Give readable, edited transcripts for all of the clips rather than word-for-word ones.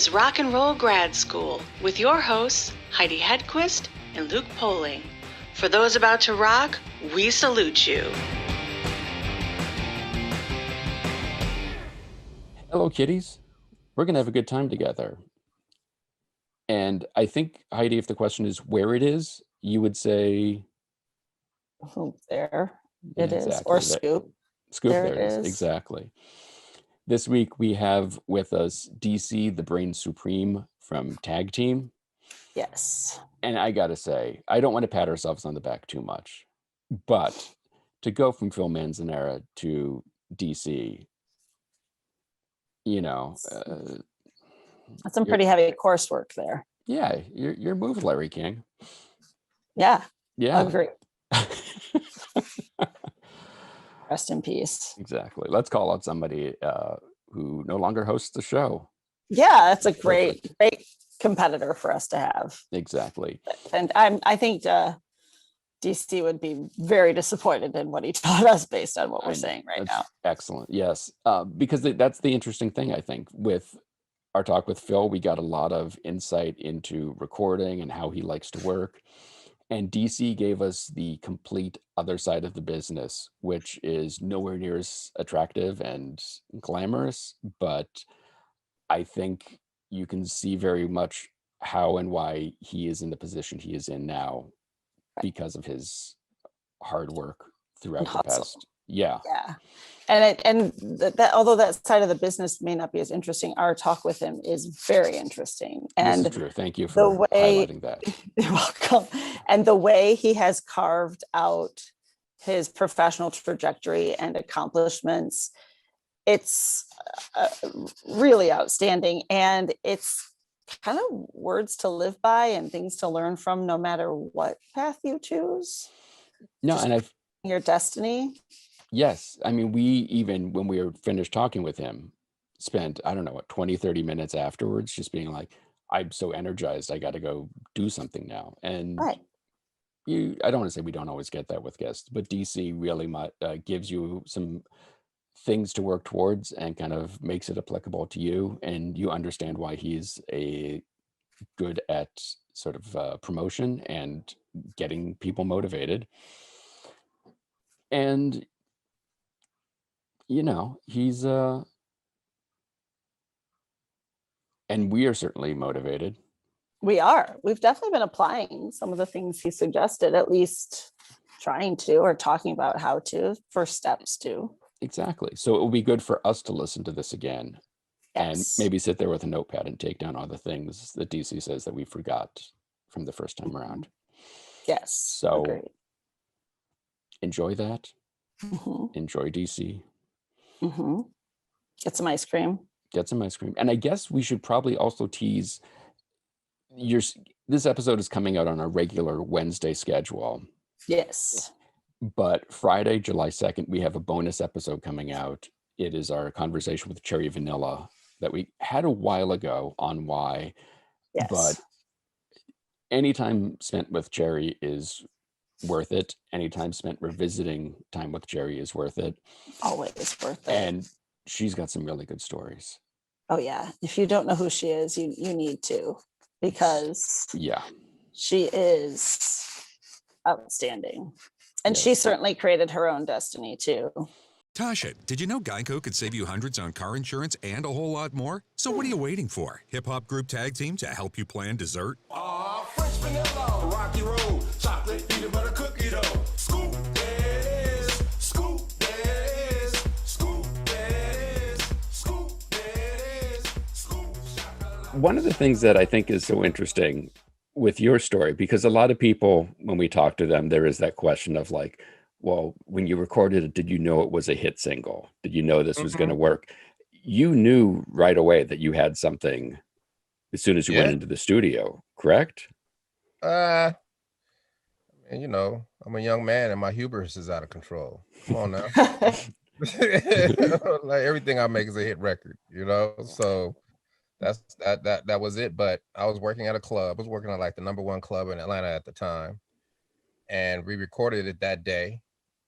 is Rock and Roll Grad School with your hosts, Heidi Hedquist and Luke Poling. For those about to rock, we salute you. Hello, kiddies. We're going to have a good time together. And I think, Heidi, if the question is where it is, you would say... There Yeah, it is. exactly. Or Scoop. Scoop, There there it it is. is. Exactly. This week we have with us DC, the Brain Supreme from Tag Team. Yes. And I got to say, I don't want to pat ourselves on the back too much, but to go from Phil Manzanera to DC, you know... That's some pretty heavy coursework there. Yeah, you're moved, Larry King. Yeah. Yeah. Agree. Rest in peace. Exactly. Let's call out somebody who no longer hosts the show. Yeah, that's a great competitor for us to have. Exactly. And I think DC would be very disappointed in what he taught us based on what we're saying right now. Excellent. Yes. Because that's the interesting thing, I think, with our talk with Phil. We got a lot of insight into recording and how he likes to work. And DC gave us the complete other side of the business, which is nowhere near as attractive and glamorous. But I think you can see very much how and why he is in the position he is in now because of his hard work throughout the past. Yeah. And that although that side of the business may not be as interesting, our talk with him is very interesting. And this is true. Thank you for highlighting that. You're welcome. And the way he has carved out his professional trajectory and accomplishments, it's really outstanding. And it's kind of words to live by and things to learn from no matter what path you choose. No, and your destiny. Yes. I mean, we even, when we were finished talking with him, spent, I don't know, 20, 30 minutes afterwards, just being like, I'm so energized. I got to go do something now. And I don't want to say we don't always get that with guests, but DC really gives you some things to work towards and kind of makes it applicable to you. And you understand why he's good at sort of promotion and getting people motivated. And he's and we are certainly motivated. We are. We've definitely been applying some of the things he suggested, at least trying to, or talking about how to, first steps to. Exactly. So it will be good for us to listen to this again and maybe sit there with a notepad and take down all the things that DC says that we forgot from the first time around. Yes. So enjoy that. Enjoy DC. Get some ice cream. And I guess we should probably also tease this episode is coming out on a regular Wednesday schedule. Yes. But Friday, July 2nd, we have a bonus episode coming out. It is our conversation with Cherry Vanilla that we had a while ago on why. Yes. But any time spent with Cherry is worth it. Any time spent revisiting time with Cherry is worth it. Always worth it. And she's got some really good stories. Oh yeah. If you don't know who she is, you need to, because she is outstanding. And she certainly created her own destiny too. Tasha, did you know Geico could save you hundreds on car insurance and a whole lot more? So what are you waiting for? Hip Hop Group Tag Team to help you plan dessert? Fresh vanilla, rocky road, chocolate peanut butter cookie dough. Scoop this, scoop this, scoop this, scoop this, scoop chocolate. One of the things that I think is so interesting with your story, because a lot of people, when we talk to them, there is that question of like, well, when you recorded it, did you know it was a hit single? Did you know this was going to work? You knew right away that you had something as soon as you went into the studio, correct? And I'm a young man and my hubris is out of control. Come on now. Like everything I make is a hit record, so that was it. But I was working at a club. I was working at like the #1 club in Atlanta at the time, and we recorded it that day,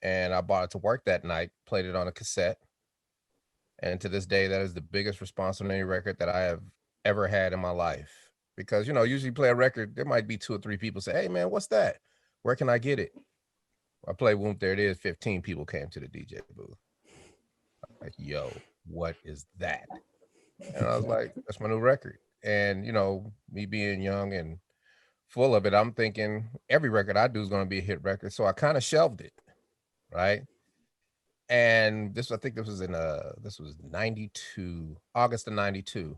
and I brought it to work that night, played it on a cassette, and to this day that is the biggest response on any record that I have ever had in my life. Because, usually play a record, there might be 2 or 3 people say, hey man, what's that? Where can I get it? I play Whoop, there it is. 15 people came to the DJ booth. Like, yo, what is that? And I was like, that's my new record. And, me being young and full of it, I'm thinking every record I do is going to be a hit record. So I kind of shelved it. Right. And I think this was 92, August of 92.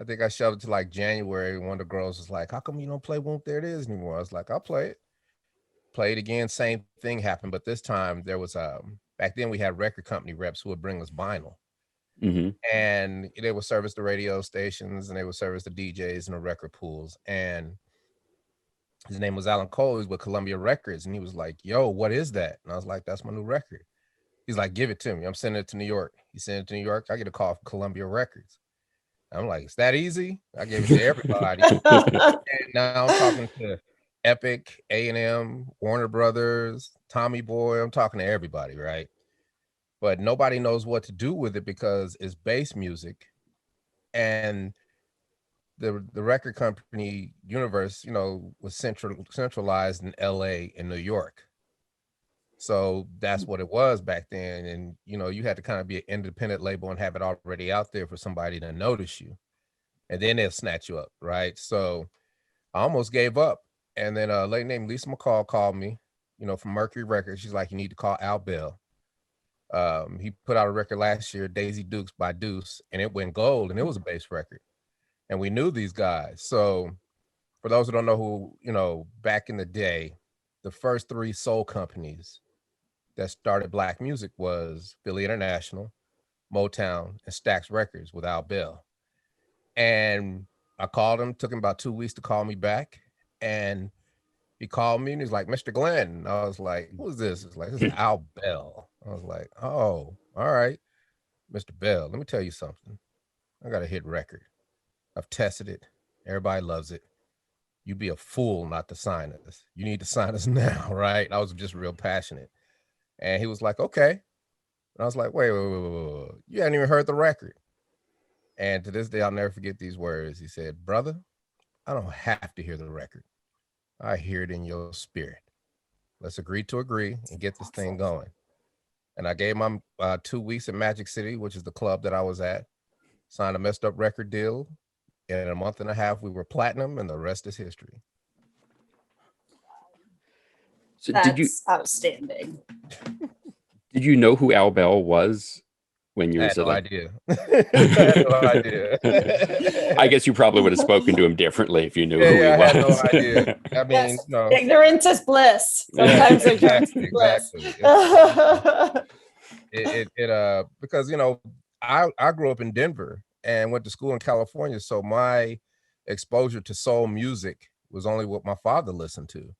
I think I shelved it to like January. One of the girls was like, how come you don't play Whoop, there it is anymore? I was like, I'll play it. Play it again. Same thing happened. But this time there was, back then we had record company reps who would bring us vinyl. Mm-hmm. And they would service the radio stations and they would service the DJs and the record pools. And his name was Alan Cole. He was with Columbia Records. And he was like, yo, what is that? And I was like, that's my new record. He's like, give it to me. I'm sending it to New York. He sent it to New York. I get a call from Columbia Records. I'm like, it's that easy? I gave it to everybody. And now I'm talking to Epic, A&M, Warner Brothers, Tommy Boy. I'm talking to everybody, right? But nobody knows what to do with it because it's bass music. And the record company universe, was centralized in LA and New York. So that's what it was back then. And, you had to kind of be an independent label and have it already out there for somebody to notice you. And then they'll snatch you up, right? So I almost gave up. And then a lady named Lisa McCall called me, from Mercury Records. She's like, you need to call Al Bell. He put out a record last year, Daisy Dukes by Deuce, and it went gold, and it was a bass record. And we knew these guys. So for those who don't know who, back in the day, the first 3 soul companies that started black music was Philly International, Motown, and Stax Records with Al Bell. And I called him, took him about 2 weeks to call me back. And he called me and he's like, Mr. Glenn. And I was like, who's this? It's like, this is Al Bell. I was like, oh, all right. Mr. Bell, let me tell you something. I got a hit record. I've tested it. Everybody loves it. You'd be a fool not to sign us. You need to sign us now, right? I was just real passionate. And he was like, okay. And I was like, wait. You hadn't even heard the record. And to this day, I'll never forget these words. He said, brother, I don't have to hear the record. I hear it in your spirit. Let's agree to agree and get this thing going. And I gave him 2 weeks at Magic City, which is the club that I was at, signed a messed up record deal. And in a month and a half, we were platinum, and the rest is history. So That's outstanding. did you know who Al Bell was when you I were had so no like, idea. I had no idea. I guess you probably would have spoken to him differently if you knew who he I was. had no idea. I mean, Yes, no. ignorance is bliss. Sometimes ignorance is bliss. Because I grew up in Denver and went to school in California, so my exposure to soul music was only what my father listened to,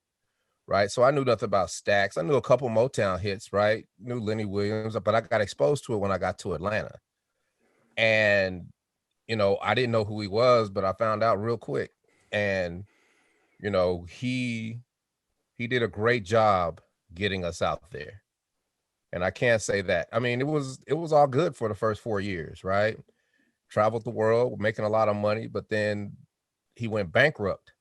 right? So I knew nothing about Stax. I knew a couple Motown hits, right? Knew Lenny Williams, but I got exposed to it when I got to Atlanta. And I didn't know who he was, but I found out real quick. And he did a great job getting us out there. And I can't say that. I mean, it was all good for the first 4 years, right? Traveled the world, making a lot of money, but then he went bankrupt.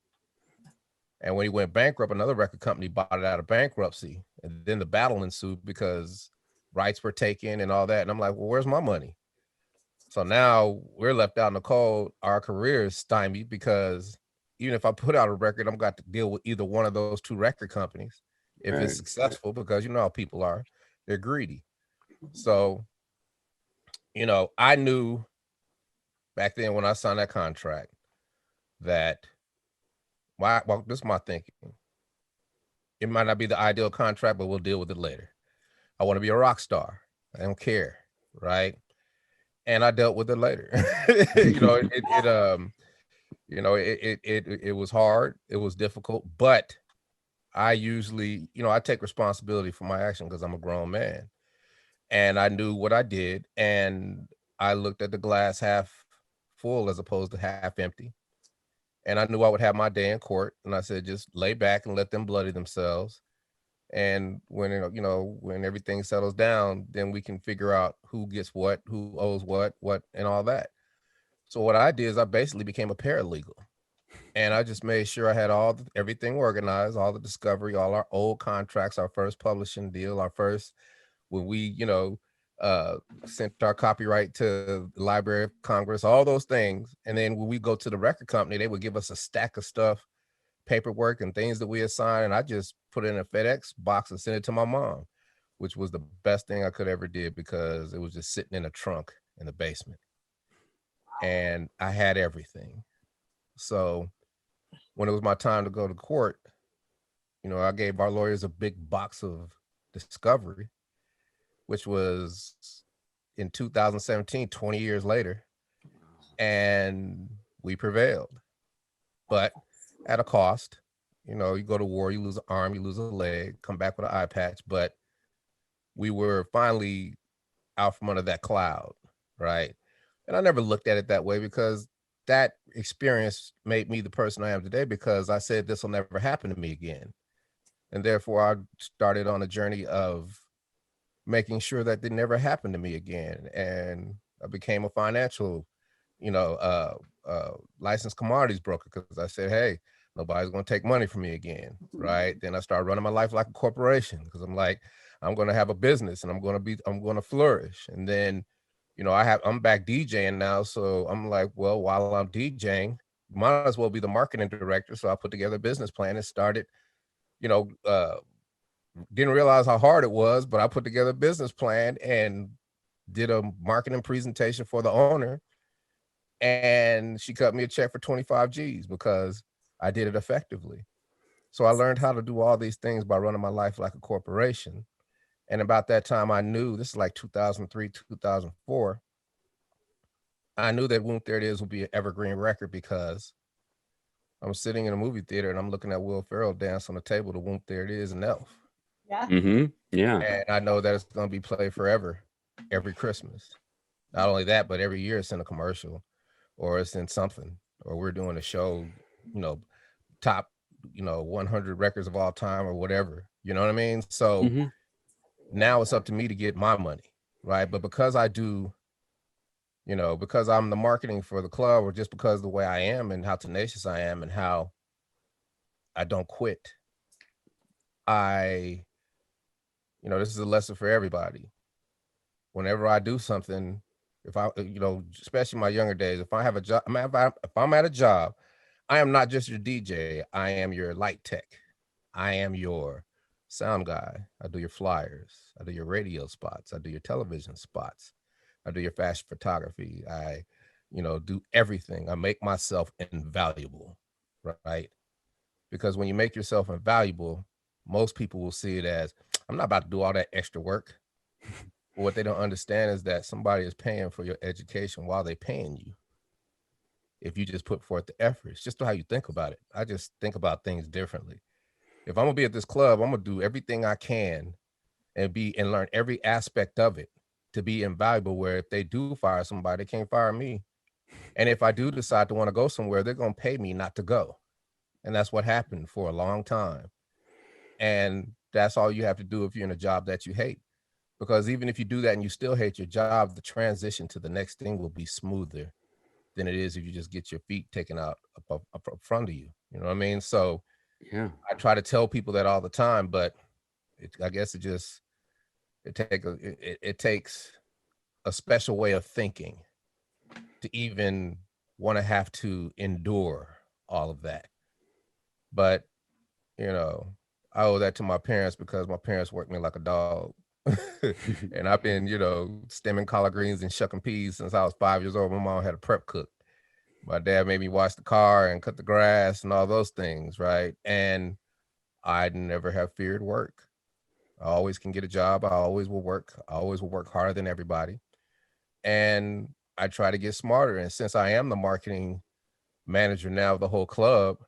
And when he went bankrupt, another record company bought it out of bankruptcy. And then the battle ensued because rights were taken and all that. And I'm like, well, where's my money? So now we're left out in the cold. Our career is stymied because even if I put out a record, I'm got to deal with either one of those 2 record companies if Right. it's successful, because you know how people are. They're greedy. So, I knew back then when I signed that contract that this is my thinking. It might not be the ideal contract, but we'll deal with it later. I want to be a rock star. I don't care, right? And I dealt with it later. It was hard. It was difficult, but I usually, I take responsibility for my action because I'm a grown man. And I knew what I did, and I looked at the glass half full as opposed to half empty. And I knew I would have my day in court. And I said, just lay back and let them bloody themselves. And when, when everything settles down, then we can figure out who gets what, who owes what, and all that. So what I did is I basically became a paralegal, and I just made sure I had everything organized, all the discovery, all our old contracts, our first publishing deal, our first when we, sent our copyright to the Library of Congress, all those things. And then when we go to the record company, they would give us a stack of stuff, paperwork and things that we assigned. And I just put it in a FedEx box and sent it to my mom, which was the best thing I could ever did because it was just sitting in a trunk in the basement. And I had everything. So when it was my time to go to court, I gave our lawyers a big box of discovery, which was in 2017, 20 years later, and we prevailed, but at a cost. You go to war, you lose an arm, you lose a leg, come back with an eye patch, but we were finally out from under that cloud, right? And I never looked at it that way because that experience made me the person I am today because I said this will never happen to me again. And therefore I started on a journey of making sure that did never happen to me again. And I became a financial, licensed commodities broker because I said, hey, nobody's going to take money from me again. Right. Then I started running my life like a corporation because I'm like, I'm going to have a business and I'm going to flourish. And then, I'm back DJing now. So I'm like, well, while I'm DJing, might as well be the marketing director. So I put together a business plan and started, didn't realize how hard it was, but I put together a business plan and did a marketing presentation for the owner. And she cut me a check for 25 G's because I did it effectively. So I learned how to do all these things by running my life like a corporation. And about that time, I knew, this is like 2003, 2004, I knew that Womb There It Is would be an evergreen record because I'm sitting in a movie theater and I'm looking at Will Ferrell dance on the table to Womb There It Is and Elf. Yeah. Yeah. And I know that it's going to be played forever, every Christmas. Not only that, but every year it's in a commercial or it's in something, or we're doing a show, top, 100 records of all time or whatever. You know what I mean? So now it's up to me to get my money, right? But because I do, because I'm the marketing for the club, or just because of the way I am and how tenacious I am and how I don't quit, this is a lesson for everybody. Whenever I do something, if I, especially my younger days, if I have a job, if I'm at a job, I am not just your DJ. I am your light tech. I am your sound guy. I do your flyers. I do your radio spots. I do your television spots. I do your fashion photography. I, do everything. I make myself invaluable, right? Because when you make yourself invaluable, most people will see it as, I'm not about to do all that extra work. But what they don't understand is that somebody is paying for your education while they're paying you. If you just put forth the effort, it's just how you think about it. I just think about things differently. If I'm gonna be at this club, I'm gonna do everything I can and learn every aspect of it to be invaluable, where if they do fire somebody, they can't fire me. And if I do decide to want to go somewhere, they're gonna pay me not to go. And that's what happened for a long time. And that's all you have to do if you're in a job that you hate. Because even if you do that and you still hate your job, the transition to the next thing will be smoother than it is if you just get your feet taken out up front of you. You know what I mean? So Yeah. I try to tell people that all the time, but I guess it takes a special way of thinking to even want to have to endure all of that. But, I owe that to my parents because my parents worked me like a dog. And I've been, stemming collard greens and shucking peas since I was 5 years old. My mom had a prep cook. My dad made me wash the car and cut the grass and all those things, right? And I never have feared work. I always can get a job. I always will work. I always will work harder than everybody. And I try to get smarter. And since I am the marketing manager now of the whole club,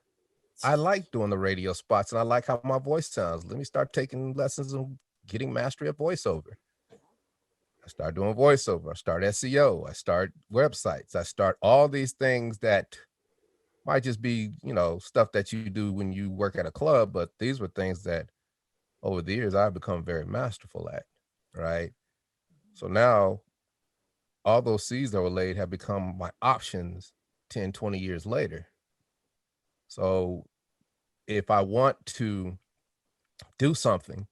I like doing the radio spots and I like how my voice sounds. Let me start taking lessons and getting mastery of voiceover. I start doing voiceover. I start SEO. I start websites. I start all these things that might just be, stuff that you do when you work at a club. But these were things that over the years I've become very masterful at, right? So now all those seeds that were laid have become my options 10, 20 years later. So if I want to do something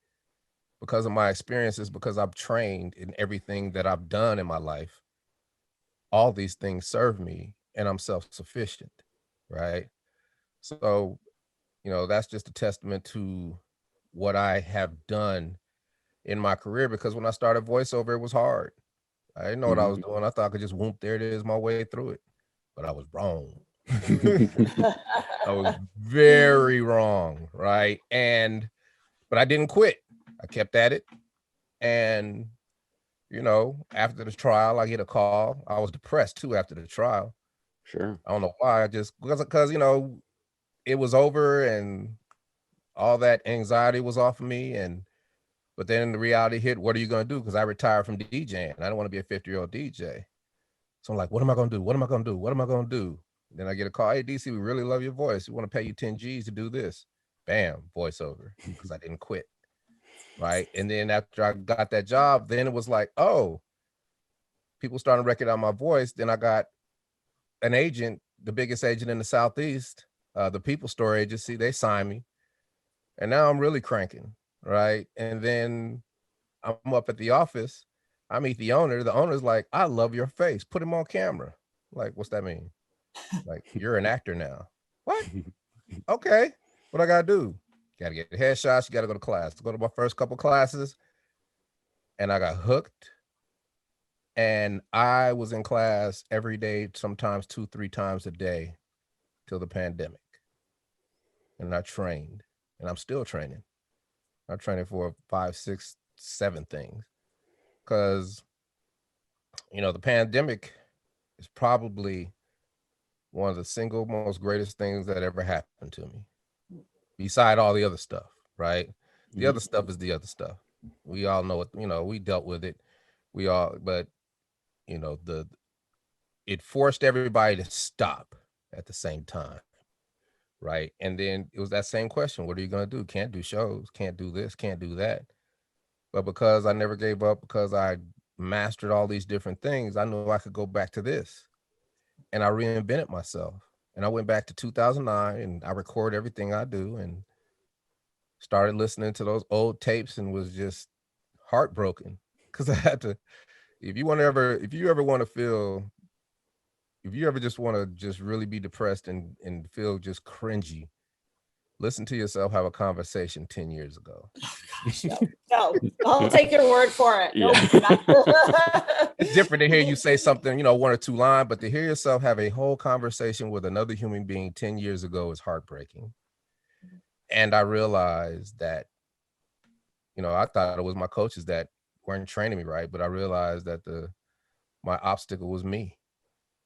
because of my experiences, because I've trained in everything that I've done in my life, all these things serve me and I'm self-sufficient, right? So, that's just a testament to what I have done in my career, because when I started voiceover, it was hard. I didn't know what I was doing. I thought I could just whoop, there it is, my way through it. But I was wrong. I was very wrong, right? But I didn't quit. I kept at it. And, after the trial, I get a call. I was depressed too after the trial. Sure. I don't know why. I just, because, it was over and all that anxiety was off of me. But then the reality hit, what are you going to do? Because I retired from DJing. I don't want to be a 50-year-old DJ. So I'm like, what am I going to do? What am I going to do? What am I going to do? Then I get a call. Hey, DC, we really love your voice. We want to pay you 10 G's to do this. Bam, voiceover, because I didn't quit. Right. And then after I got that job, then it was like, oh, people started to recognize my voice. Then I got an agent, the biggest agent in the Southeast, the People Store Agency. They signed me. And now I'm really cranking. Right. And then I'm up at the office. I meet the owner. The owner's like, I love your face. Put him on camera. Like, what's that mean? Like, you're an actor now. What? Okay. What I got to do? Got to get headshots. You got to go to class. Go to my first couple classes. And I got hooked. And I was in class every day, sometimes 2-3 times a day till the pandemic. And I trained. And I'm still training. I'm training for 5, 6, 7 things. Because, the pandemic is probably one of the single most greatest things that ever happened to me, beside all the other stuff, right? The other stuff is the other stuff. We all know it, we dealt with it. But, it forced everybody to stop at the same time, right? And then it was that same question, what are you going to do? Can't do shows, can't do this, can't do that. But because I never gave up, because I mastered all these different things, I knew I could go back to this. And I reinvented myself. And I went back to 2009 and I recorded everything I do and started listening to those old tapes and was just heartbroken because I had to, if you ever want to feel, if you ever just want to just really be depressed and feel just cringy, listen to yourself have a conversation 10 years ago. No, I'll take your word for it. Yeah. It's different to hear you say something, 1 or 2 lines, but to hear yourself have a whole conversation with another human being 10 years ago is heartbreaking. And I realized that, I thought it was my coaches that weren't training me right, but I realized that my obstacle was me,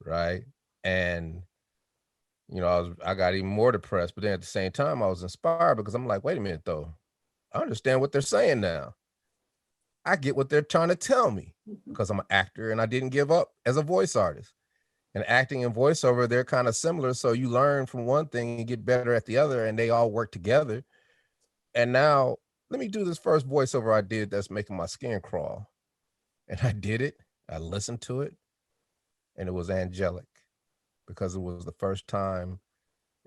right? And, I got even more depressed, but then at the same time, I was inspired because I'm like, wait a minute, though. I understand what they're saying now. I get what they're trying to tell me because I'm an actor and I didn't give up as a voice artist. And acting and voiceover, they're kind of similar. So you learn from one thing and get better at the other, and they all work together. And now let me do this first voiceover I did that's making my skin crawl. And I did it. I listened to it. And it was angelic because it was the first time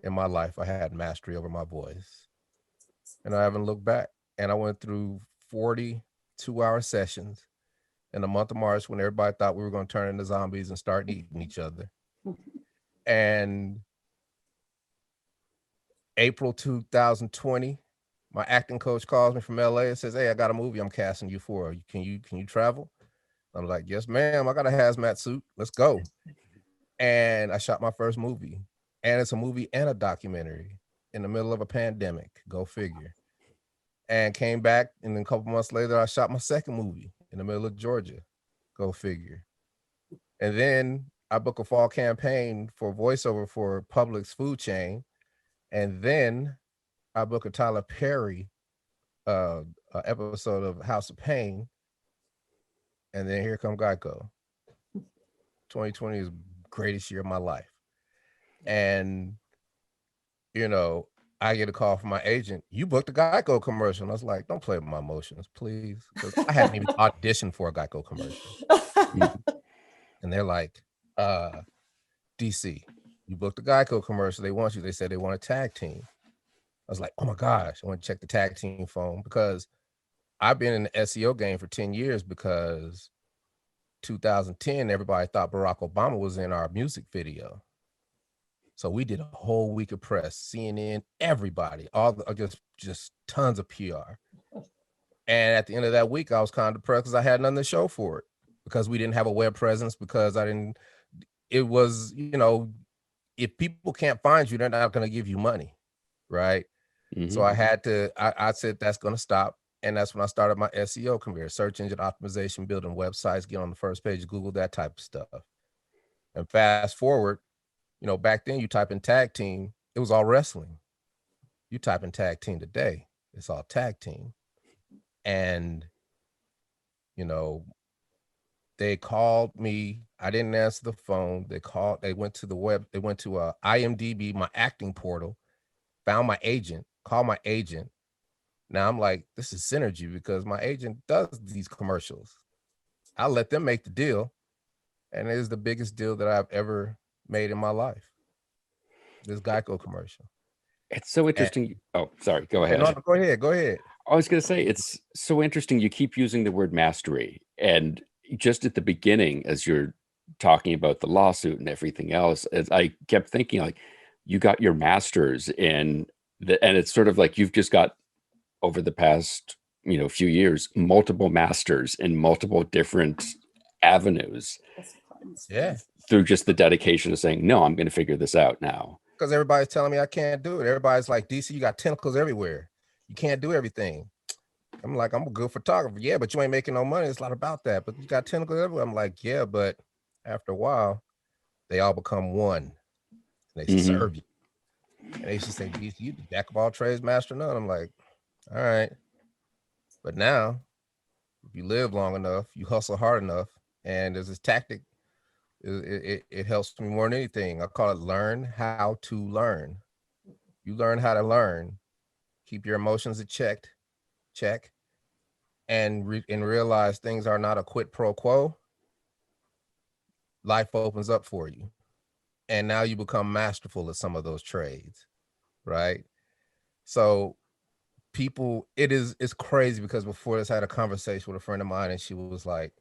in my life I had mastery over my voice. And I haven't looked back. And I went through 40 2-hour sessions in the month of March when everybody thought we were going to turn into zombies and start eating each other. And April 2020, my acting coach calls me from LA and says, hey, I got a movie I'm casting you for. Can you travel? I'm like, yes, ma'am. I got a hazmat suit. Let's go. And I shot my first movie. And it's a movie and a documentary in the middle of a pandemic. Go figure. And came back, and then a couple months later, I shot my second movie in the middle of Georgia. Go figure. And then I booked a fall campaign for voiceover for Publix food chain. And then I booked a Tyler Perry episode of House of Pain. And then here come Geico. 2020 is the greatest year of my life. And, I get a call from my agent. You booked a Geico commercial. And I was like, don't play with my emotions, please. Because I hadn't even auditioned for a Geico commercial. and they're like, DC, you booked a Geico commercial. They want you. They said they want a tag team. I was like, oh my gosh, I want to check the tag team phone because I've been in the SEO game for 10 years because 2010, everybody thought Barack Obama was in our music video. So we did a whole week of press, CNN, everybody, just tons of PR. And at the end of that week, I was kind of depressed because I had nothing to show for it because we didn't have a web presence because it was, if people can't find you, they're not going to give you money. Right. Mhm. So I said, that's going to stop. And that's when I started my SEO career, search engine optimization, building websites, get on the first page of Google, that type of stuff. And fast forward, back then you type in tag team, it was all wrestling. You type in tag team today, it's all tag team. And, they called me. I didn't answer the phone. They went to IMDb, my acting portal, found my agent, called my agent. Now I'm like, this is synergy because my agent does these commercials. I'll let them make the deal. And it is the biggest deal that I've ever made in my life. This Geico commercial. It's so interesting. Oh, sorry. Go ahead. No, go ahead. I was going to say, it's so interesting. You keep using the word mastery. And just at the beginning, as you're talking about the lawsuit and everything else, as I kept thinking, like, you got your master's and it's sort of like you've just got, over the past, few years, multiple masters in multiple different avenues. Yeah. Through just the dedication of saying, no, I'm going to figure this out now. Because everybody's telling me I can't do it. Everybody's like, DC, you got tentacles everywhere. You can't do everything. I'm like, I'm a good photographer. Yeah, but you ain't making no money. It's not about that. But you got tentacles everywhere. I'm like, yeah, but after a while, they all become one. They serve you. And they used to say, DC, you the jack of all trades, master of none. I'm like, all right. But now, if you live long enough, you hustle hard enough, and there's this tactic. It helps me more than anything. I call it learn how to learn. You learn how to learn. Keep your emotions in check, and realize things are not a quid pro quo. Life opens up for you, and now you become masterful at some of those trades, right? So it's crazy because before this, I had a conversation with a friend of mine, and she was like,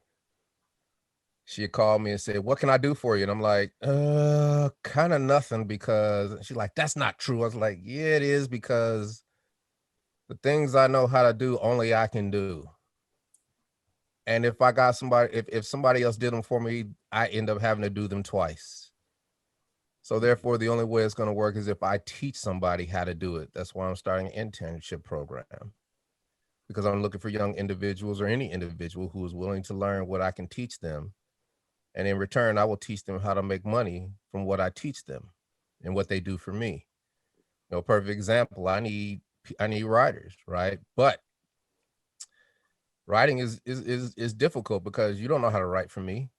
she had called me and said, what can I do for you? And I'm like, kind of nothing, because she's like, that's not true. I was like, yeah, it is, because the things I know how to do, only I can do. And if I got somebody, if somebody else did them for me, I end up having to do them twice. So therefore, the only way it's going to work is if I teach somebody how to do it. That's why I'm starting an internship program, because I'm looking for young individuals or any individual who is willing to learn what I can teach them. And in return, I will teach them how to make money from what I teach them and what they do for me. Perfect example, I need writers, right? But writing is difficult because you don't know how to write for me,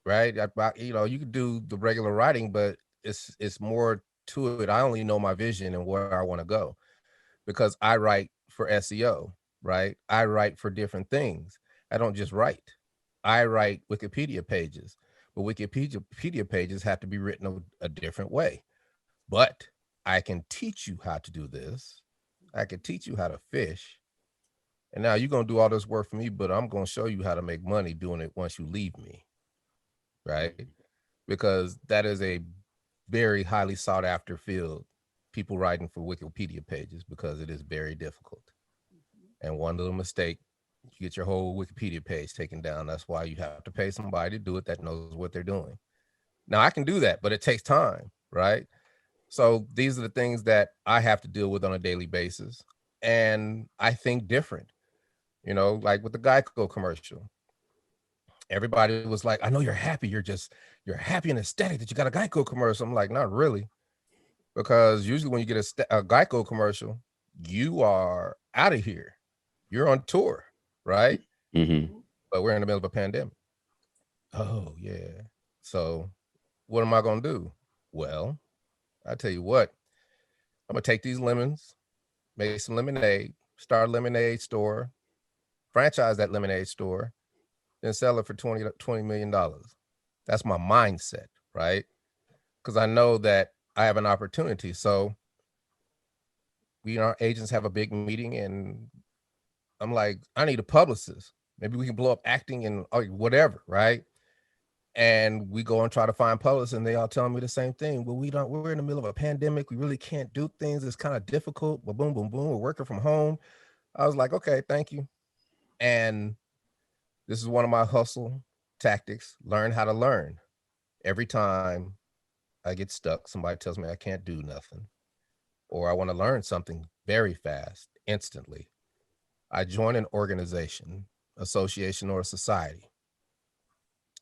right? You could do the regular writing, but it's more to it. I only know my vision and where I want to go, because I write for SEO, right? I write for different things. I don't just write. I write Wikipedia pages, but Wikipedia pages have to be written a different way. But I can teach you how to do this. I can teach you how to fish. And now you're going to do all this work for me, but I'm going to show you how to make money doing it once you leave me, right? Because that is a very highly sought after field, people writing for Wikipedia pages, because it is very difficult. And one little mistake, you get your whole Wikipedia page taken down. That's why you have to pay somebody to do it that knows what they're doing. Now I can do that, but it takes time, right? So these are the things that I have to deal with on a daily basis. And I think different, like with the Geico commercial. Everybody was like, I know you're happy. You're happy and ecstatic that you got a Geico commercial. I'm like, not really. Because usually when you get a Geico commercial, you are out of here. You're on tour, right? Mm-hmm. But we're in the middle of a pandemic. Oh, yeah. So what am I going to do? Well, I tell you what, I'm going to take these lemons, make some lemonade, start a lemonade store, franchise that lemonade store, then sell it for $20 million. That's my mindset, right? Because I know that I have an opportunity. So our agents have a big meeting, and I'm like, I need a publicist. Maybe we can blow up acting and whatever, right? And we go and try to find publicists, and they all telling me the same thing. Well, we're in the middle of a pandemic. We really can't do things. It's kind of difficult. But boom, boom, boom. We're working from home. I was like, okay, thank you. And this is one of my hustle tactics. Learn how to learn. Every time I get stuck, somebody tells me I can't do nothing, or I want to learn something very fast, instantly, I join an organization, association, or a society.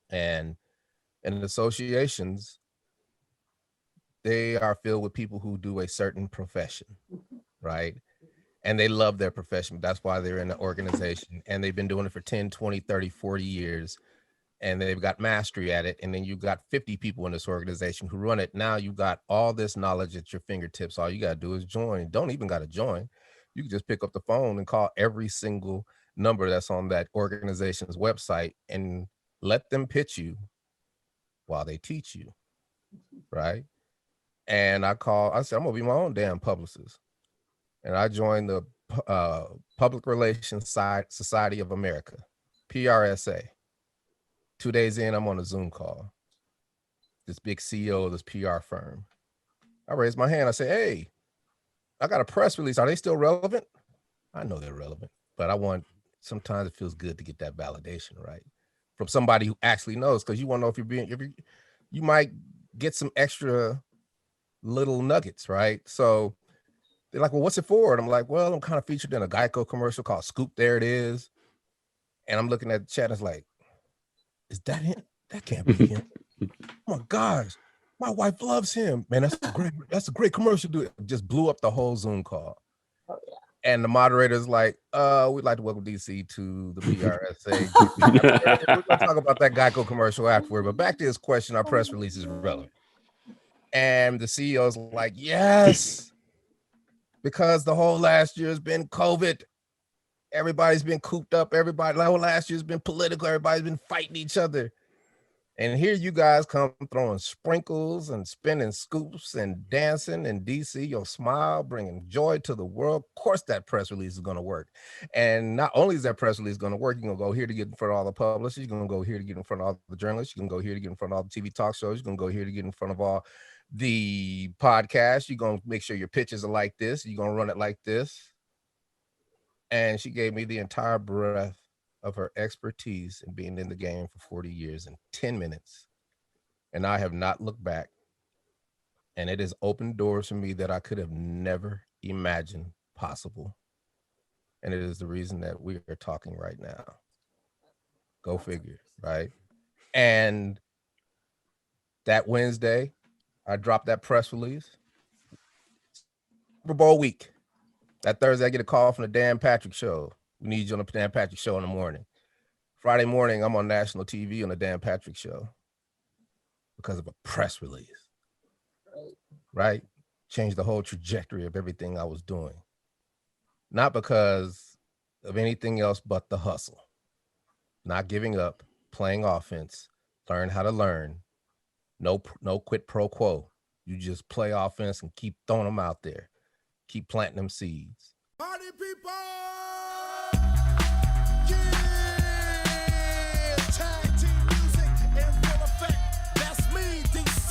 And in associations, they are filled with people who do a certain profession, right? And they love their profession. That's why they're in the organization, and they've been doing it for 10, 20, 30, 40 years, and they've got mastery at it. And then you've got 50 people in this organization who run it. Now you've got all this knowledge at your fingertips. All you got to do is join. Don't even got to join. You can just pick up the phone and call every single number that's on that organization's website and let them pitch you while they teach you, right? And I said, I'm gonna be my own damn publicist. And I joined the Public Relations Society of America, PRSA. 2 days in, I'm on a Zoom call. This big CEO of this PR firm. I raised my hand. I said, hey, I got a press release. Are they still relevant? I know they're relevant, but sometimes it feels good to get that validation, right? From somebody who actually knows, because you want to know if you might get some extra little nuggets, right? So they're like, well, what's it for? And I'm like, well, I'm kind of featured in a Geico commercial called Scoop, There It Is. And I'm looking at the chat, and it's like, is that him? That can't be him. Oh my gosh, my wife loves him. Man, that's a great commercial, dude. Just blew up the whole Zoom call. Oh, yeah. And the moderator's like, we'd like to welcome DC to the PRSA. We're gonna talk about that Geico commercial afterward. But back to his question, our press release is relevant. And the CEO's like, yes, because the whole last year has been COVID. Everybody's been cooped up. Last year's been political. Everybody's been fighting each other. And here you guys come throwing sprinkles and spinning scoops and dancing, and DC, your smile, bringing joy to the world. Of course, that press release is going to work. And not only is that press release going to work, you're going to go here to get in front of all the publishers. You're going to go here to get in front of all the journalists. You're going to go here to get in front of all the TV talk shows. You're going to go here to get in front of all the podcasts. You're going to make sure your pitches are like this. You're going to run it like this. And she gave me the entire breadth of her expertise in being in the game for 40 years in 10 minutes. And I have not looked back. And it has opened doors for me that I could have never imagined possible. And it is the reason that we are talking right now. Go figure, right? And that Wednesday, I dropped that press release. Super Bowl week. That Thursday, I get a call from the Dan Patrick Show. We need you on the Dan Patrick Show in the morning. Friday morning, I'm on national TV on the Dan Patrick Show because of a press release, right? Changed the whole trajectory of everything I was doing. Not because of anything else but the hustle. Not giving up, playing offense, learn how to learn. No quid pro quo. You just play offense and keep throwing them out there. Keep planting them seeds. Party people! Tag team music in full effect. That's me, DC,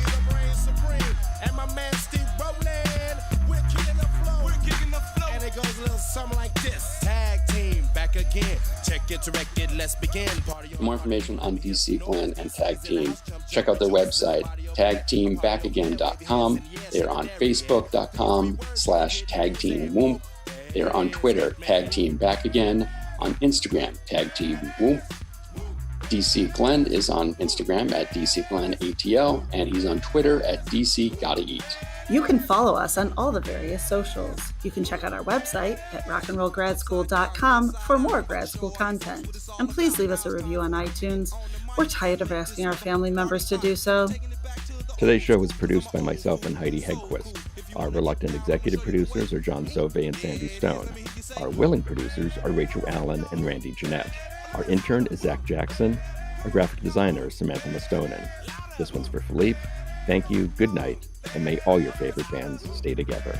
the brain supreme. And my man Steve Rowland. We're kicking the flow. And it goes a little something like this. Tag team back again. Check it, directed, let's begin. For more information on DC Glenn and Tag Team, check out their website, tagteambackagain.com. They're on facebook.com/tagteamwhoomp. They're on Twitter, tagteambackagain. On Instagram, tagteamwhoomp. DC Glenn is on Instagram at DCGlennATL, and he's on Twitter at DCGottaEat. You can follow us on all the various socials. You can check out our website at rockandrollgradschool.com for more grad school content. And please leave us a review on iTunes. We're tired of asking our family members to do so. Today's show was produced by myself and Heidi Hedquist. Our reluctant executive producers are John Zove and Sandy Stone. Our willing producers are Rachel Allen and Randy Jeanette. Our intern is Zach Jackson. Our graphic designer is Samantha Mastonin. This one's for Philippe. Thank you, good night, and may all your favorite bands stay together.